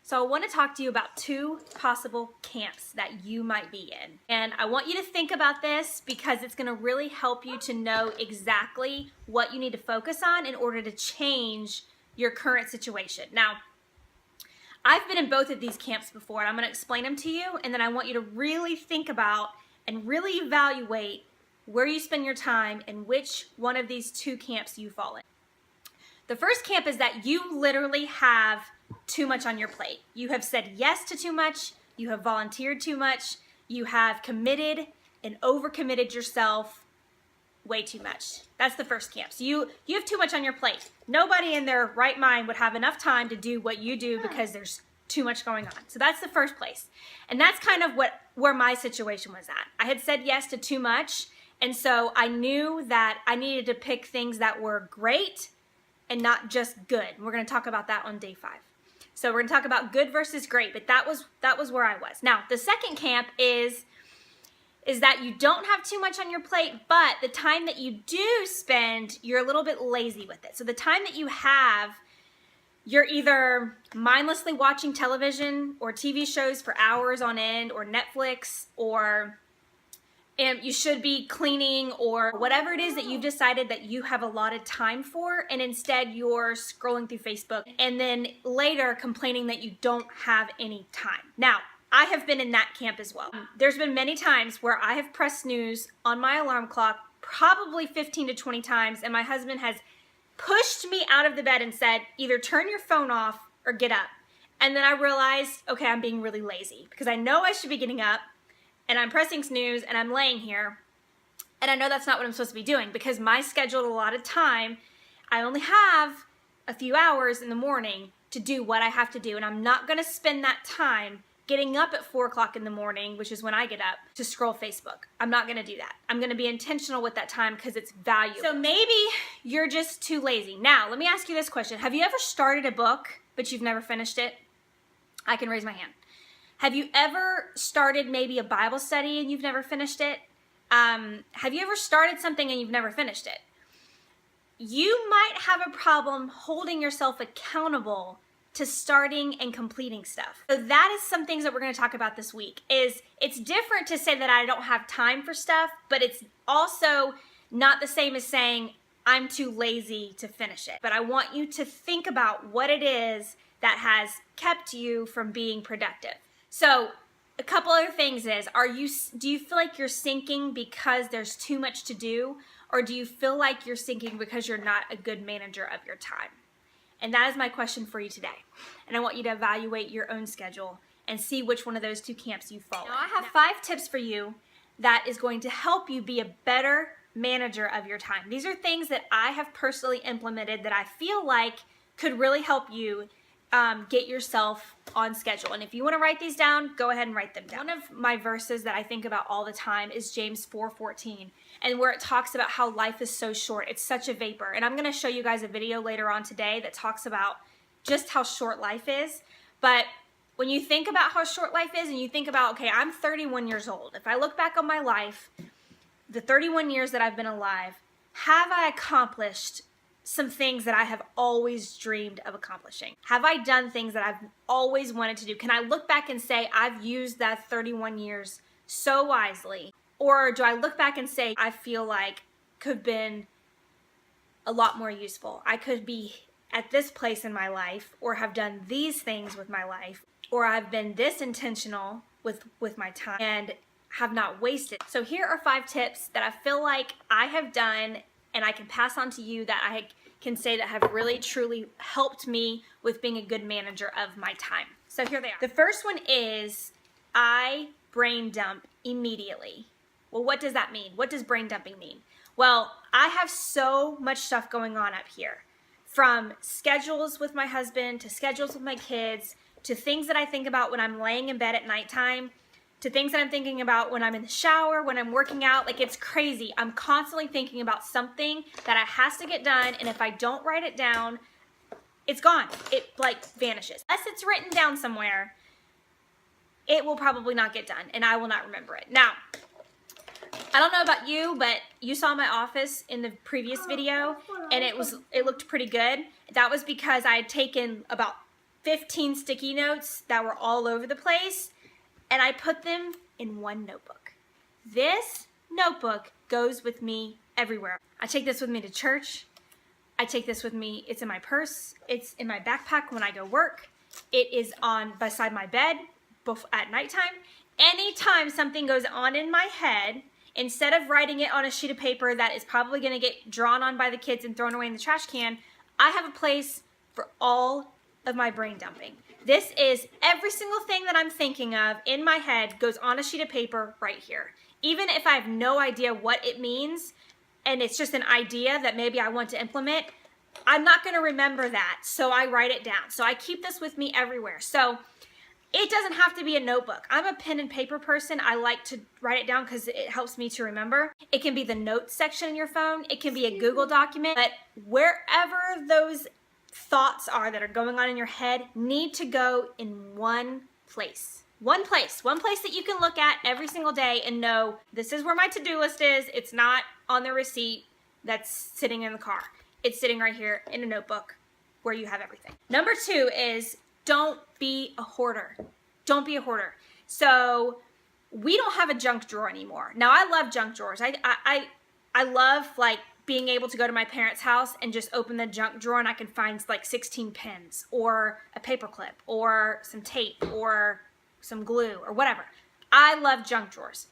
So I want to talk to you about 2 possible camps that you might be in. And I want you to think about this because it's going to really help you to know exactly what you need to focus on in order to change your current situation. Now, I've been in both of these camps before, and I'm going to explain them to you, and then I want you to really think about and really evaluate where you spend your time and which one of these 2 camps you fall in. The first camp is that you literally have too much on your plate. You have said yes to too much, you have volunteered too much, you have committed and overcommitted yourself way too much. That's the first camp. So you have too much on your plate. Nobody in their right mind would have enough time to do what you do because there's too much going on. So that's the first place. And that's kind of where my situation was at. I had said yes to too much, and so I knew that I needed to pick things that were great and not just good. We're going to talk about that on day 5. So we're going to talk about good versus great, but that was where I was. Now, the second camp is that you don't have too much on your plate, but the time that you do spend, you're a little bit lazy with it. So the time that you have, you're either mindlessly watching television or TV shows for hours on end, or Netflix, or you should be cleaning, or whatever it is that you've decided that you have allotted time for, and instead you're scrolling through Facebook and then later complaining that you don't have any time. Now, I have been in that camp as well. There's been many times where I have pressed snooze on my alarm clock, probably 15 to 20 times, and my husband has pushed me out of the bed and said, either turn your phone off or get up. And then I realized, okay, I'm being really lazy because I know I should be getting up, and I'm pressing snooze and I'm laying here, and I know that's not what I'm supposed to be doing because my scheduled allotted time, I only have a few hours in the morning to do what I have to do, and I'm not going to spend that time getting up at 4 o'clock in the morning, which is when I get up, to scroll Facebook. I'm not going to do that. I'm going to be intentional with that time because it's valuable. So maybe you're just too lazy. Now, let me ask you this question. Have you ever started a book but you've never finished it? I can raise my hand. Have you ever started maybe a Bible study and you've never finished it? Have you ever started something and you've never finished it? You might have a problem holding yourself accountable to starting and completing stuff. So that is some things that we're going to talk about this week. It's different to say that I don't have time for stuff, but it's also not the same as saying I'm too lazy to finish it. But I want you to think about what it is that has kept you from being productive. So a couple other things is, do you feel like you're sinking because there's too much to do, or do you feel like you're sinking because you're not a good manager of your time? And that is my question for you today. And I want you to evaluate your own schedule and see which one of those 2 camps you fall in. Now, I have 5 tips for you that is going to help you be a better manager of your time. These are things that I have personally implemented that I feel like could really help you get yourself on schedule. And if you want to write these down, go ahead and write them down. One of my verses that I think about all the time is James 4:14, and where it talks about how life is so short. It's such a vapor. And I'm going to show you guys a video later on today that talks about just how short life is. But when you think about how short life is, and you think about, okay, I'm 31 years old. If I look back on my life, the 31 years that I've been alive, have I accomplished some things that I have always dreamed of accomplishing? Have I done things that I've always wanted to do? Can I look back and say I've used that 31 years so wisely? Or do I look back and say I feel like could have been a lot more useful? I could be at this place in my life, or have done these things with my life, or I've been this intentional with my time and have not wasted. So here are 5 tips that I feel like I have done and I can pass on to you that I can say that have really truly helped me with being a good manager of my time. So here they are. The first one is I brain dump immediately. Well, what does that mean? What does brain dumping mean? Well, I have so much stuff going on up here, from schedules with my husband to schedules with my kids to things that I think about when I'm laying in bed at nighttime to things that I'm thinking about when I'm in the shower, when I'm working out. Like, it's crazy. I'm constantly thinking about something that has to get done, and if I don't write it down, it's gone. It like vanishes. Unless it's written down somewhere, it will probably not get done, and I will not remember it. Now, I don't know about you, but you saw my office in the previous video, and it looked pretty good. That was because I had taken about 15 sticky notes that were all over the place, and I put them in one notebook. This notebook goes with me everywhere. I take this with me to church. I take this with me, it's in my purse, it's in my backpack when I go work, it is on beside my bed at nighttime. Anytime something goes on in my head, instead of writing it on a sheet of paper that is probably gonna get drawn on by the kids and thrown away in the trash can, I have a place for all of my brain dumping. This is every single thing that I'm thinking of in my head goes on a sheet of paper right here. Even if I have no idea what it means, and it's just an idea that maybe I want to implement, I'm not gonna remember that, so I write it down. So I keep this with me everywhere. So it doesn't have to be a notebook. I'm a pen and paper person. I like to write it down because it helps me to remember. It can be the notes section in your phone. It can be a Google document, but wherever those thoughts are that are going on in your head need to go in one place. One place that you can look at every single day and know this is where my to-do list is. It's not on the receipt that's sitting in the car. It's sitting right here in a notebook where you have everything. Number 2 is don't be a hoarder. Don't be a hoarder. So we don't have a junk drawer anymore. Now I love junk drawers. I love like being able to go to my parents' house and just open the junk drawer and I can find like 16 pens or a paper clip or some tape or some glue or whatever. I love junk drawers.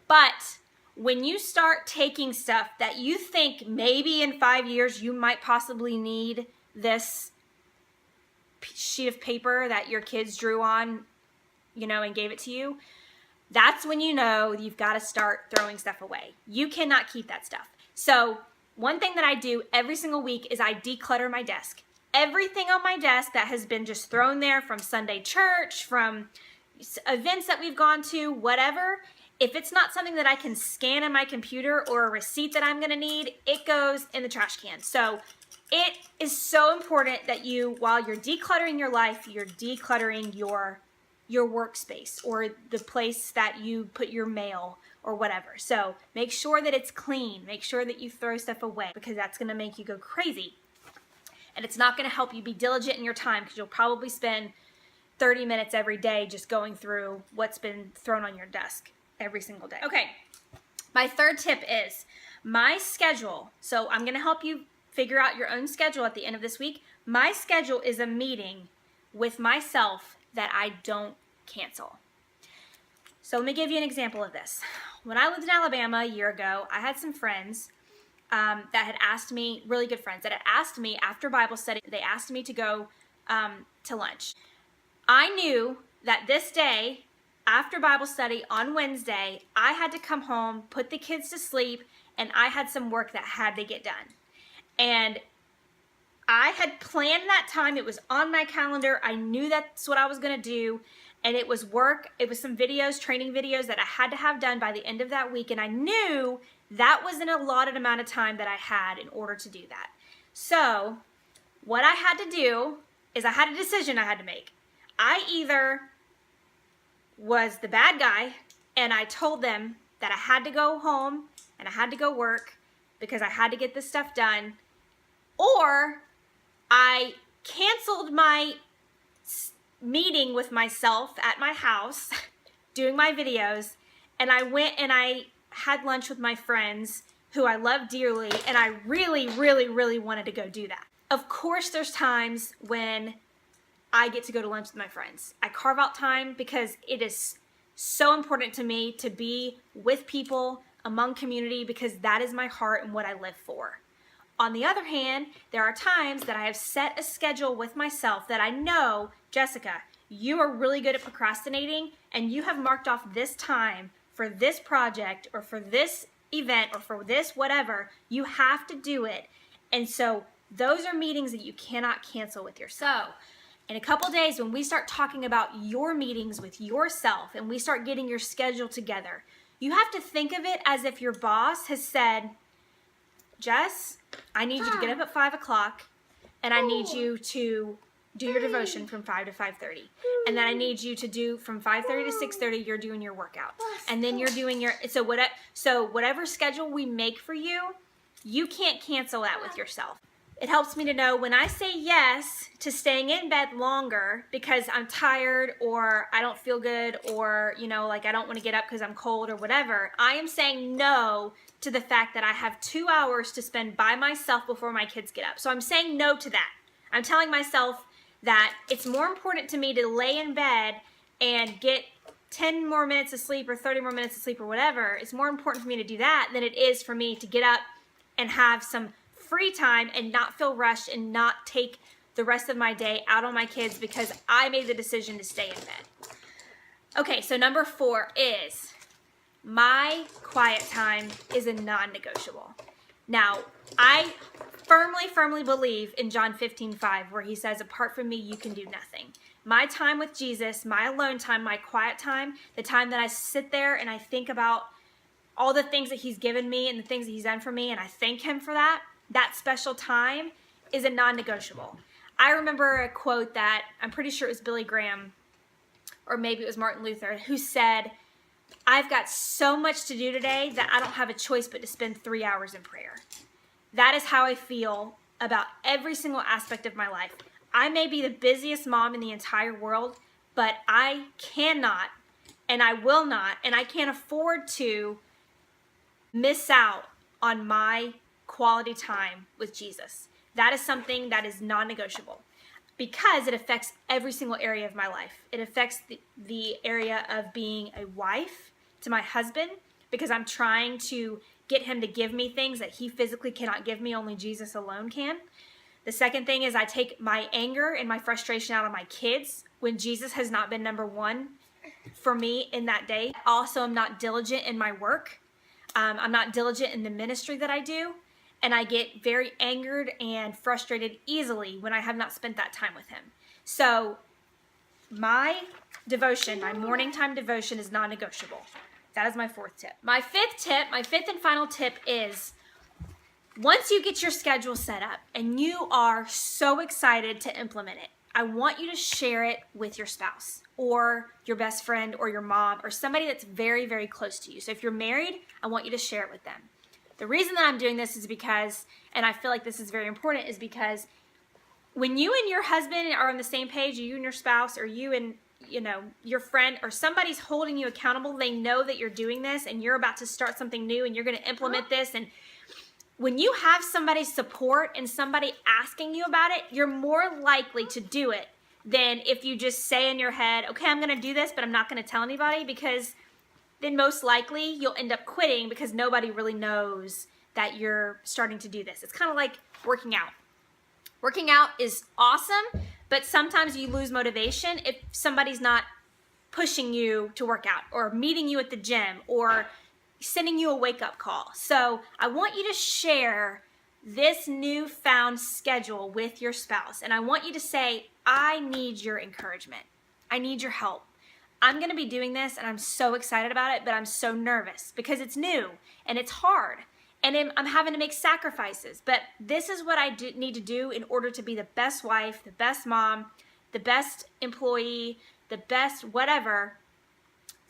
But when you start taking stuff that you think maybe in 5 years you might possibly need this sheet of paper that your kids drew on, you know, and gave it to you, that's when you know you've got to start throwing stuff away. You cannot keep that stuff. So one thing that I do every single week is I declutter my desk. Everything on my desk that has been just thrown there from Sunday church, from events that we've gone to, whatever, if it's not something that I can scan in my computer or a receipt that I'm gonna need, it goes in the trash can. So it is so important that you, while you're decluttering your life, you're decluttering your workspace or the place that you put your mail or whatever. So make sure that it's clean. Make sure that you throw stuff away because that's gonna make you go crazy. And it's not gonna help you be diligent in your time because you'll probably spend 30 minutes every day just going through what's been thrown on your desk every single day. Okay, my 3rd tip is my schedule. So I'm gonna help you figure out your own schedule at the end of this week. My schedule is a meeting with myself that I don't cancel. So let me give you an example of this. When I lived in Alabama a year ago, I had some friends that had asked me, really good friends, that had asked me after Bible study, they asked me to go to lunch. I knew that this day, after Bible study on Wednesday, I had to come home, put the kids to sleep, and I had some work that had to get done. And I had planned that time. It was on my calendar. I knew that's what I was going to do. And it was work. It was some videos, training videos that I had to have done by the end of that week. And I knew that was an allotted amount of time that I had in order to do that. So what I had to do is I had a decision I had to make. I either was the bad guy and I told them that I had to go home and I had to go work because I had to get this stuff done, or I canceled my meeting with myself at my house doing my videos and I went and I had lunch with my friends who I love dearly and I really, really, really wanted to go do that. Of course, there's times when I get to go to lunch with my friends. I carve out time because it is so important to me to be with people among community because that is my heart and what I live for. On the other hand, there are times that I have set a schedule with myself that I know, Jessica, you are really good at procrastinating and you have marked off this time for this project or for this event or for this whatever. You have to do it. And so those are meetings that you cannot cancel with yourself. In a couple days, when we start talking about your meetings with yourself and we start getting your schedule together, you have to think of it as if your boss has said, Jess, I need you to get up at 5 o'clock and I need you to do your devotion from 5 to 5:30. And then I need you to do from 5:30 to 6:30, you're doing your workout. And then you're doing your, so whatever schedule we make for you, you can't cancel that with yourself. It helps me to know when I say yes to staying in bed longer because I'm tired or I don't feel good or, like I don't want to get up because I'm cold or whatever. I am saying no to the fact that I have 2 hours to spend by myself before my kids get up. So I'm saying no to that. I'm telling myself that it's more important to me to lay in bed and get 10 more minutes of sleep or 30 more minutes of sleep or whatever. It's more important for me to do that than it is for me to get up and have some free time and not feel rushed and not take the rest of my day out on my kids because I made the decision to stay in bed. Okay, so number 4 is my quiet time is a non-negotiable. Now, I firmly believe in John 15:5, where he says, apart from me, you can do nothing. My time with Jesus, my alone time, my quiet time, the time that I sit there and I think about all the things that he's given me and the things that he's done for me, and I thank him for that, that special time is a non-negotiable. I remember a quote that I'm pretty sure it was Billy Graham, or maybe it was Martin Luther, who said, I've got so much to do today that I don't have a choice but to spend 3 hours in prayer. That is how I feel about every single aspect of my life. I may be the busiest mom in the entire world, but I cannot, and I will not, and I can't afford to miss out on my quality time with Jesus. That is something that is non-negotiable because it affects every single area of my life. It affects the area of being a wife to my husband because I'm trying to get him to give me things that he physically cannot give me, only Jesus alone can. The second thing is I take my anger and my frustration out on my kids when Jesus has not been number one for me in that day. Also, I'm not diligent in my work. I'm not diligent in the ministry that I do. And I get very angered and frustrated easily when I have not spent that time with him. So my devotion, my morning time devotion is non-negotiable. That is my 4th tip. My 5th and final tip is once you get your schedule set up and you are so excited to implement it, I want you to share it with your spouse or your best friend or your mom or somebody that's very, very close to you. So if you're married, I want you to share it with them. The reason that I'm doing this is because, and I feel like this is very important, is because when you and your husband are on the same page, or you and your spouse, or you and your friend, or somebody's holding you accountable, they know that you're doing this and you're about to start something new and you're going to implement this. And when you have somebody's support and somebody asking you about it, you're more likely to do it than if you just say in your head, okay, I'm going to do this, but I'm not going to tell anybody, because then most likely you'll end up quitting because nobody really knows that you're starting to do this. It's kind of like working out. Working out is awesome, but sometimes you lose motivation if somebody's not pushing you to work out or meeting you at the gym or sending you a wake-up call. So I want you to share this newfound schedule with your spouse, and I want you to say, I need your encouragement. I need your help. I'm going to be doing this and I'm so excited about it, but I'm so nervous because it's new and it's hard and I'm having to make sacrifices. But this is what I need to do in order to be the best wife, the best mom, the best employee, the best whatever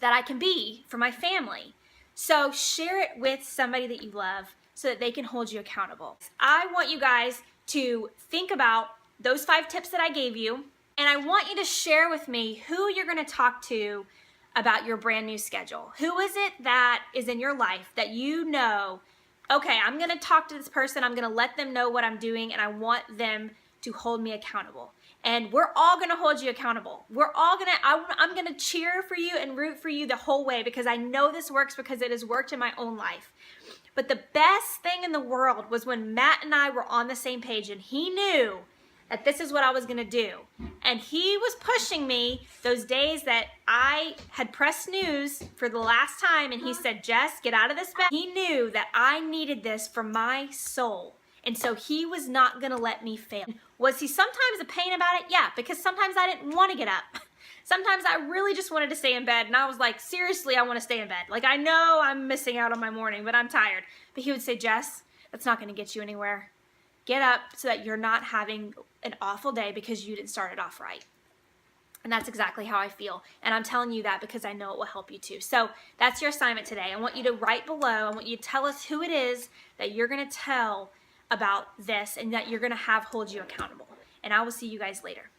that I can be for my family. So share it with somebody that you love so that they can hold you accountable. I want you guys to think about those 5 tips that I gave you. And I want you to share with me who you're going to talk to about your brand new schedule. Who is it that is in your life that you know, okay, I'm going to talk to this person, I'm going to let them know what I'm doing, and I want them to hold me accountable. And we're all going to hold you accountable. We're all going to, I'm going to cheer for you and root for you the whole way because I know this works because it has worked in my own life. But the best thing in the world was when Matt and I were on the same page and he knew that this is what I was going to do. And he was pushing me those days that I had pressed snooze for the last time, and he said, Jess, get out of this bed. He knew that I needed this for my soul. And so he was not going to let me fail. Was he sometimes a pain about it? Yeah, because sometimes I didn't want to get up. Sometimes I really just wanted to stay in bed, and I was like, seriously, I want to stay in bed. Like, I know I'm missing out on my morning, but I'm tired. But he would say, Jess, that's not going to get you anywhere. Get up so that you're not having an awful day because you didn't start it off right. And that's exactly how I feel. And I'm telling you that because I know it will help you too. So that's your assignment today. I want you to write below. I want you to tell us who it is that you're going to tell about this and that you're going to have hold you accountable. And I will see you guys later.